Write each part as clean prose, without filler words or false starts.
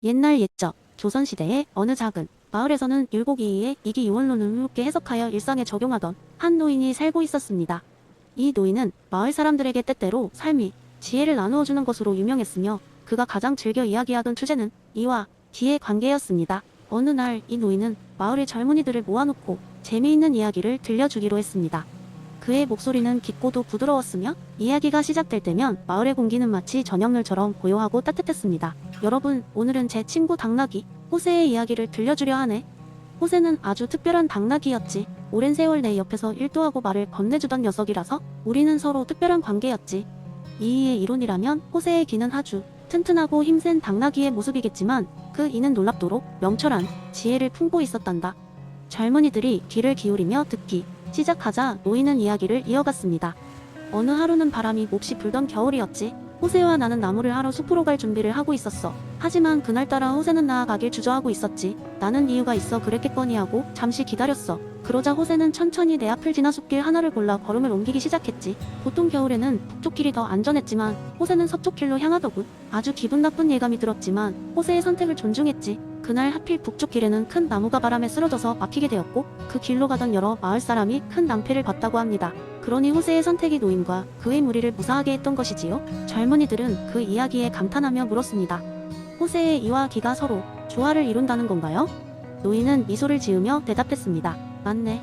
옛날 옛적 조선시대의 어느 작은 마을에서는 율곡이의 이기유언론을 흥롭게 해석하여 일상에 적용하던 한 노인이 살고 있었습니다. 이 노인은 마을 사람들에게 때때로 삶이 지혜를 나누어주는 것으로 유명했으며 그가 가장 즐겨 이야기하던 주제는 이와 기의 관계였습니다. 어느 날 이 노인은 마을의 젊은이들을 모아놓고 재미있는 이야기를 들려주기로 했습니다. 그의 목소리는 깊고도 부드러웠으며 이야기가 시작될 때면 마을의 공기는 마치 저녁물처럼 고요하고 따뜻했습니다. 여러분, 오늘은 제 친구 당나귀 호세의 이야기를 들려주려 하네. 호세는 아주 특별한 당나귀였지. 오랜 세월 내 옆에서 일도하고 말을 건네주던 녀석이라서 우리는 서로 특별한 관계였지. 이의 이론이라면 호세의 귀는 아주 튼튼하고 힘센 당나귀의 모습이겠지만 그 이는 놀랍도록 명철한 지혜를 품고 있었단다. 젊은이들이 귀를 기울이며 듣기 시작하자 노인은 이야기를 이어갔습니다. 어느 하루는 바람이 몹시 불던 겨울이었지. 호세와 나는 나무를 하러 숲으로 갈 준비를 하고 있었어. 하지만 그날따라 호세는 나아가길 주저하고 있었지. 나는 이유가 있어 그랬겠거니 하고 잠시 기다렸어. 그러자 호세는 천천히 내 앞을 지나 숲길 하나를 골라 걸음을 옮기기 시작했지. 보통 겨울에는 북쪽 길이 더 안전했지만 호세는 서쪽 길로 향하더군. 아주 기분 나쁜 예감이 들었지만 호세의 선택을 존중했지. 그날 하필 북쪽 길에는 큰 나무가 바람에 쓰러져서 막히게 되었고 그 길로 가던 여러 마을 사람이 큰 낭패를 봤다고 합니다. 그러니 호세의 선택이 노인과 그의 무리를 무사하게 했던 것이지요. 젊은이들은 그 이야기에 감탄하며 물었습니다. 호세의 이와 기가 서로 조화를 이룬다는 건가요? 노인은 미소를 지으며 대답했습니다. 맞네.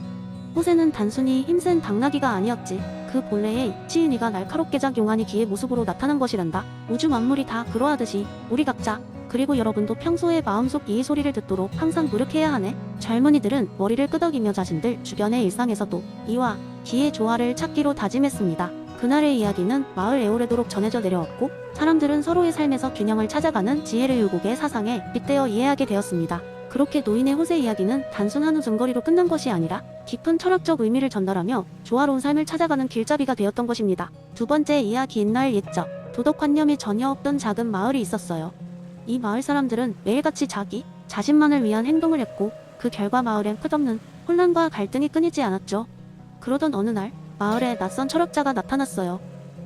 호세는 단순히 힘센 당나귀가 아니었지. 그 본래의 치은이가 날카롭게 작용하니 기의 모습으로 나타난 것이란다. 우주 만물이 다 그러하듯이 우리 각자 그리고 여러분도 평소에 마음속 이의 소리를 듣도록 항상 노력해야 하네. 젊은이들은 머리를 끄덕이며 자신들 주변의 일상에서도 이와 기의 조화를 찾기로 다짐했습니다. 그날의 이야기는 마을 애오래도록 전해져 내려왔고 사람들은 서로의 삶에서 균형을 찾아가는 지혜를 율곡의 사상에 빗대어 이해하게 되었습니다. 그렇게 노인의 호세 이야기는 단순 한우 증거리로 끝난 것이 아니라 깊은 철학적 의미를 전달하며 조화로운 삶을 찾아가는 길잡이가 되었던 것입니다. 두 번째 이야기. 옛날 옛적 도덕관념이 전혀 없던 작은 마을이 있었어요. 이 마을 사람들은 매일같이 자신만을 위한 행동을 했고 그 결과 마을엔 끝없는 혼란과 갈등이 끊이지 않았죠. 그러던 어느 날 마을에 낯선 철학자가 나타났어요.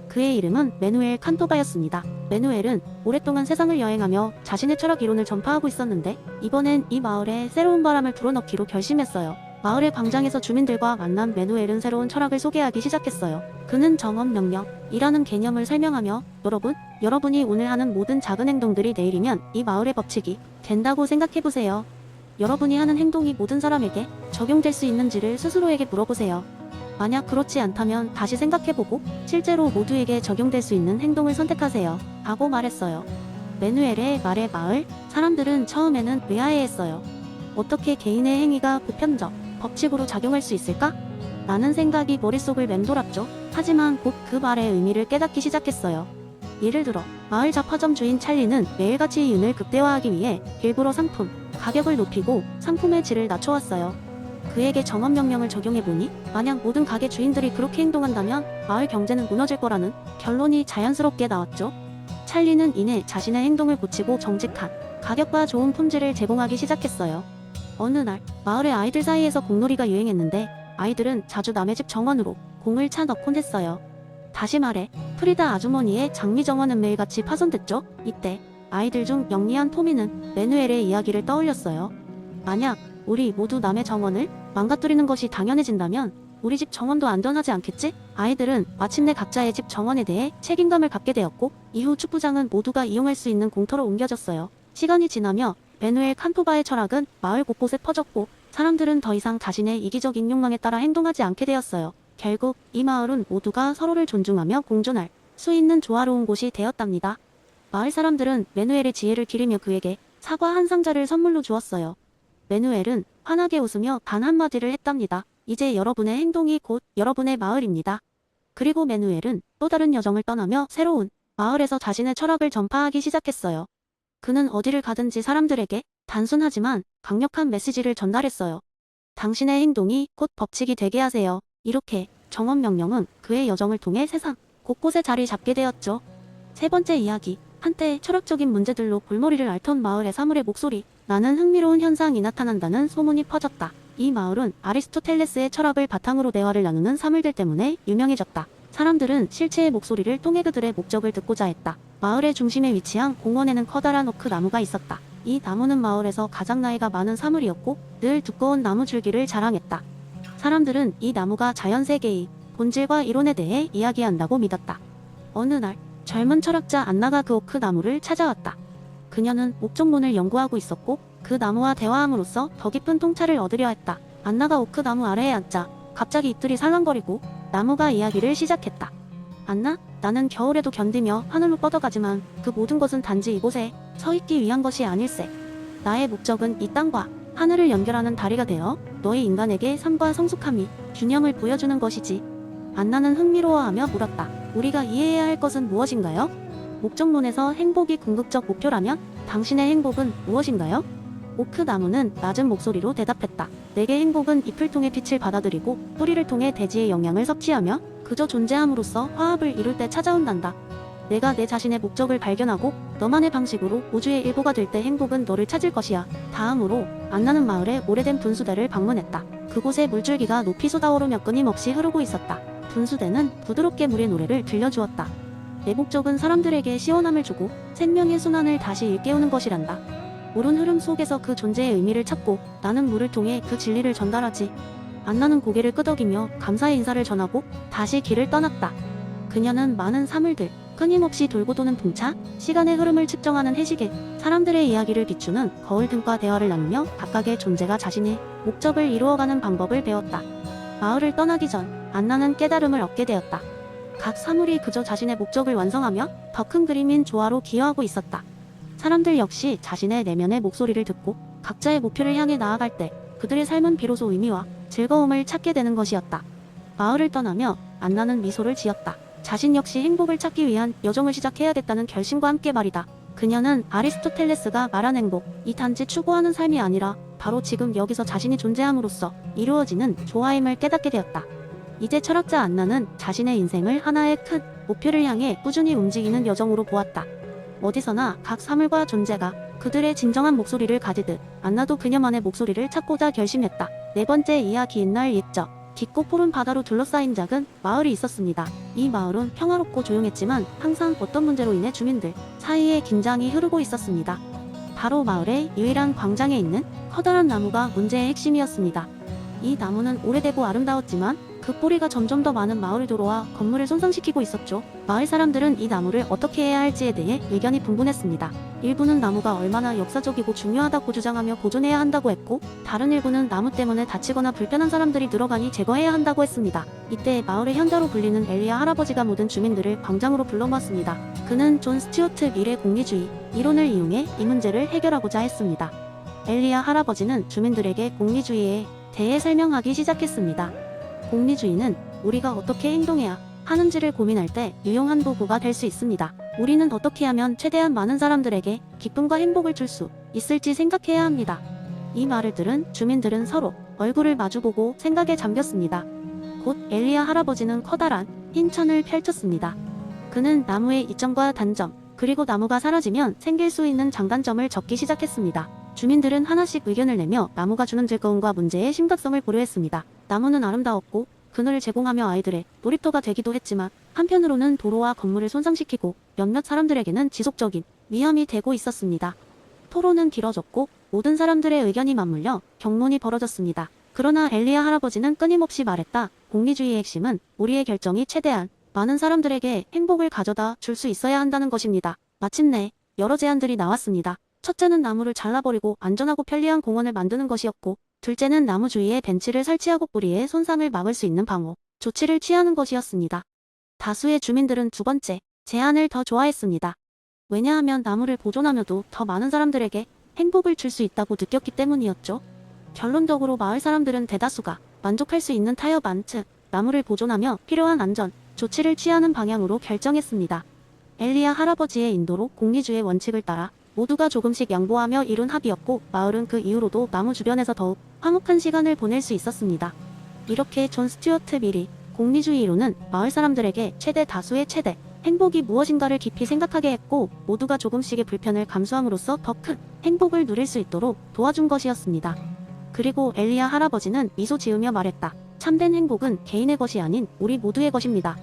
그의 이름은 메누엘 칸토바였습니다. 메누엘은 오랫동안 세상을 여행하며 자신의 철학 이론을 전파하고 있었는데 이번엔 이 마을에 새로운 바람을 불어넣기로 결심했어요. 마을의 광장에서 주민들과 만난 메누엘은 새로운 철학을 소개하기 시작했어요. 그는 정업명령이라는 개념을 설명하며 여러분이 오늘 하는 모든 작은 행동들이 내일이면 이 마을의 법칙이 된다고 생각해보세요. 여러분이 하는 행동이 모든 사람에게 적용될 수 있는지를 스스로에게 물어보세요. 만약 그렇지 않다면 다시 생각해보고 실제로 모두에게 적용될 수 있는 행동을 선택하세요. 라고 말했어요. 메누엘의 말에 마을 사람들은 처음에는 의아해했어요. 어떻게 개인의 행위가 보편적 법칙으로 작용할 수 있을까? 라는 생각이 머릿속을 맴돌았죠. 하지만 곧 그 말의 의미를 깨닫기 시작했어요. 예를 들어 마을 잡화점 주인 찰리는 매일같이 이윤을 극대화하기 위해 일부러 상품 가격을 높이고 상품의 질을 낮춰왔어요. 그에게 정업명령을 적용해보니 만약 모든 가게 주인들이 그렇게 행동한다면 마을 경제는 무너질 거라는 결론이 자연스럽게 나왔죠. 찰리는 이내 자신의 행동을 고치고 정직한 가격과 좋은 품질을 제공하기 시작했어요. 어느 날 마을의 아이들 사이에서 공놀이가 유행했는데 아이들은 자주 남의 집 정원으로 공을 차 넣곤 했어요. 다시 말해 프리다 아주머니의 장미 정원은 매일같이 파손됐죠. 이때 아이들 중 영리한 토미는 메누엘의 이야기를 떠올렸어요. 만약 우리 모두 남의 정원을 망가뜨리는 것이 당연해진다면 우리 집 정원도 안전하지 않겠지? 아이들은 마침내 각자의 집 정원에 대해 책임감을 갖게 되었고 이후 축구장은 모두가 이용할 수 있는 공터로 옮겨졌어요. 시간이 지나며 메누엘 칸토바의 철학은 마을 곳곳에 퍼졌고 사람들은 더 이상 자신의 이기적인 욕망에 따라 행동하지 않게 되었어요. 결국 이 마을은 모두가 서로를 존중하며 공존할 수 있는 조화로운 곳이 되었답니다. 마을 사람들은 메누엘의 지혜를 기리며 그에게 사과 한 상자를 선물로 주었어요. 메누엘은 환하게 웃으며 단 한마디를 했답니다. 이제 여러분의 행동이 곧 여러분의 마을입니다. 그리고 메누엘은 또 다른 여정을 떠나며 새로운 마을에서 자신의 철학을 전파하기 시작했어요. 그는 어디를 가든지 사람들에게 단순하지만 강력한 메시지를 전달했어요. 당신의 행동이 곧 법칙이 되게 하세요. 이렇게 정업명령은 그의 여정을 통해 세상 곳곳에 자리 잡게 되었죠. 세 번째 이야기. 한때 철학적인 문제들로 골머리를 앓던 마을의 사물의 목소리. 나는 흥미로운 현상이 나타난다는 소문이 퍼졌다. 이 마을은 아리스토텔레스의 철학을 바탕으로 대화를 나누는 사물들 때문에 유명해졌다. 사람들은 실체의 목소리를 통해 그들의 목적을 듣고자 했다. 마을의 중심에 위치한 공원에는 커다란 오크 나무가 있었다. 이 나무는 마을에서 가장 나이가 많은 사물이었고 늘 두꺼운 나무 줄기를 자랑했다. 사람들은 이 나무가 자연세계의 본질과 이론에 대해 이야기한다고 믿었다. 어느 날 젊은 철학자 안나가 그 오크 나무를 찾아왔다. 그녀는 목적론을 연구하고 있었고 그 나무와 대화함으로써 더 깊은 통찰을 얻으려 했다. 안나가 오크 나무 아래에 앉자 갑자기 잎들이 살랑거리고 나무가 이야기를 시작했다. 안나, 나는 겨울에도 견디며 하늘로 뻗어가지만 그 모든 것은 단지 이곳에 서 있기 위한 것이 아닐세. 나의 목적은 이 땅과 하늘을 연결하는 다리가 되어 너희 인간에게 삶과 성숙함이 균형을 보여주는 것이지. 안나는 흥미로워하며 물었다. 우리가 이해해야 할 것은 무엇인가요? 목적론에서 행복이 궁극적 목표라면 당신의 행복은 무엇인가요? 오크 나무는 낮은 목소리로 대답했다. 내게 행복은 잎을 통해 빛을 받아들이고 뿌리를 통해 대지의 영향을 섭취하며 그저 존재함으로써 화합을 이룰 때 찾아온단다. 내가 내 자신의 목적을 발견하고 너만의 방식으로 우주의 일부가 될 때 행복은 너를 찾을 것이야. 다음으로 안나는 마을의 오래된 분수대를 방문했다. 그곳에 물줄기가 높이 쏟아오르며 끊임없이 흐르고 있었다. 분수대는 부드럽게 물의 노래를 들려주었다. 내 목적은 사람들에게 시원함을 주고 생명의 순환을 다시 일깨우는 것이란다. 물은 흐름 속에서 그 존재의 의미를 찾고 나는 물을 통해 그 진리를 전달하지. 안나는 고개를 끄덕이며 감사의 인사를 전하고 다시 길을 떠났다. 그녀는 많은 사물들, 끊임없이 돌고 도는 풍차, 시간의 흐름을 측정하는 해시계, 사람들의 이야기를 비추는 거울 등과 대화를 나누며 각각의 존재가 자신의 목적을 이루어가는 방법을 배웠다. 마을을 떠나기 전 안나는 깨달음을 얻게 되었다. 각 사물이 그저 자신의 목적을 완성하며 더 큰 그림인 조화로 기여하고 있었다. 사람들 역시 자신의 내면의 목소리를 듣고 각자의 목표를 향해 나아갈 때 그들의 삶은 비로소 의미와 즐거움을 찾게 되는 것이었다. 마을을 떠나며 안나는 미소를 지었다. 자신 역시 행복을 찾기 위한 여정을 시작해야겠다는 결심과 함께 말이다. 그녀는 아리스토텔레스가 말한 행복, 이 단지 추구하는 삶이 아니라 바로 지금 여기서 자신이 존재함으로써 이루어지는 조화임을 깨닫게 되었다. 이제 철학자 안나는 자신의 인생을 하나의 큰 목표를 향해 꾸준히 움직이는 여정으로 보았다. 어디서나 각 사물과 존재가 그들의 진정한 목소리를 가지듯 안나도 그녀만의 목소리를 찾고자 결심했다. 네 번째 이야기인 날 옛적 깊고 푸른 바다로 둘러싸인 작은 마을이 있었습니다. 이 마을은 평화롭고 조용했지만 항상 어떤 문제로 인해 주민들 사이에 긴장이 흐르고 있었습니다. 바로 마을의 유일한 광장에 있는 커다란 나무가 문제의 핵심이었습니다. 이 나무는 오래되고 아름다웠지만 그 뿌리가 점점 더 많은 마을을 도로와 건물을 손상시키고 있었죠. 마을 사람들은 이 나무를 어떻게 해야 할지에 대해 의견이 분분했습니다. 일부는 나무가 얼마나 역사적이고 중요하다고 주장하며 보존해야 한다고 했고, 다른 일부는 나무 때문에 다치거나 불편한 사람들이 늘어가니 제거해야 한다고 했습니다. 이때 마을의 현자로 불리는 엘리야 할아버지가 모든 주민들을 광장으로 불러 모았습니다. 그는 존 스튜어트 밀의 공리주의 이론을 이용해 이 문제를 해결하고자 했습니다. 엘리야 할아버지는 주민들에게 공리주의에 대해 설명하기 시작했습니다. 공리주의는 우리가 어떻게 행동해야 하는지를 고민할 때 유용한 도구가 될 수 있습니다. 우리는 어떻게 하면 최대한 많은 사람들에게 기쁨과 행복을 줄 수 있을지 생각해야 합니다. 이 말을 들은 주민들은 서로 얼굴을 마주보고 생각에 잠겼습니다. 곧 엘리야 할아버지는 커다란 흰 천을 펼쳤습니다. 그는 나무의 이점과 단점, 그리고 나무가 사라지면 생길 수 있는 장단점을 적기 시작했습니다. 주민들은 하나씩 의견을 내며 나무가 주는 즐거움과 문제의 심각성을 고려했습니다. 나무는 아름다웠고 그늘을 제공하며 아이들의 놀이터가 되기도 했지만 한편으로는 도로와 건물을 손상시키고 몇몇 사람들에게는 지속적인 위험이 되고 있었습니다. 토론은 길어졌고 모든 사람들의 의견이 맞물려 격론이 벌어졌습니다. 그러나 엘리야 할아버지는 끊임없이 말했다. 공리주의의 핵심은 우리의 결정이 최대한 많은 사람들에게 행복을 가져다 줄 수 있어야 한다는 것입니다. 마침내 여러 제안들이 나왔습니다. 첫째는 나무를 잘라버리고 안전하고 편리한 공원을 만드는 것이었고, 둘째는 나무 주위에 벤치를 설치하고 뿌리의 손상을 막을 수 있는 방호 조치를 취하는 것이었습니다. 다수의 주민들은 두 번째 제안을 더 좋아했습니다. 왜냐하면 나무를 보존하며도 더 많은 사람들에게 행복을 줄 수 있다고 느꼈기 때문이었죠. 결론적으로 마을 사람들은 대다수가 만족할 수 있는 타협안, 즉 나무를 보존하며 필요한 안전 조치를 취하는 방향으로 결정했습니다. 엘리야 할아버지의 인도로 공리주의 원칙을 따라 모두가 조금씩 양보하며 이룬 합의였고, 마을은 그 이후로도 나무 주변에서 더욱 화목한 시간을 보낼 수 있었습니다. 이렇게 존 스튜어트 밀이 공리주의 이론은 마을 사람들에게 최대 다수의 최대 행복이 무엇인가를 깊이 생각하게 했고, 모두가 조금씩의 불편을 감수함으로써 더 큰 행복을 누릴 수 있도록 도와준 것이었습니다. 그리고 엘리야 할아버지는 미소 지으며 말했다. 참된 행복은 개인의 것이 아닌 우리 모두의 것입니다.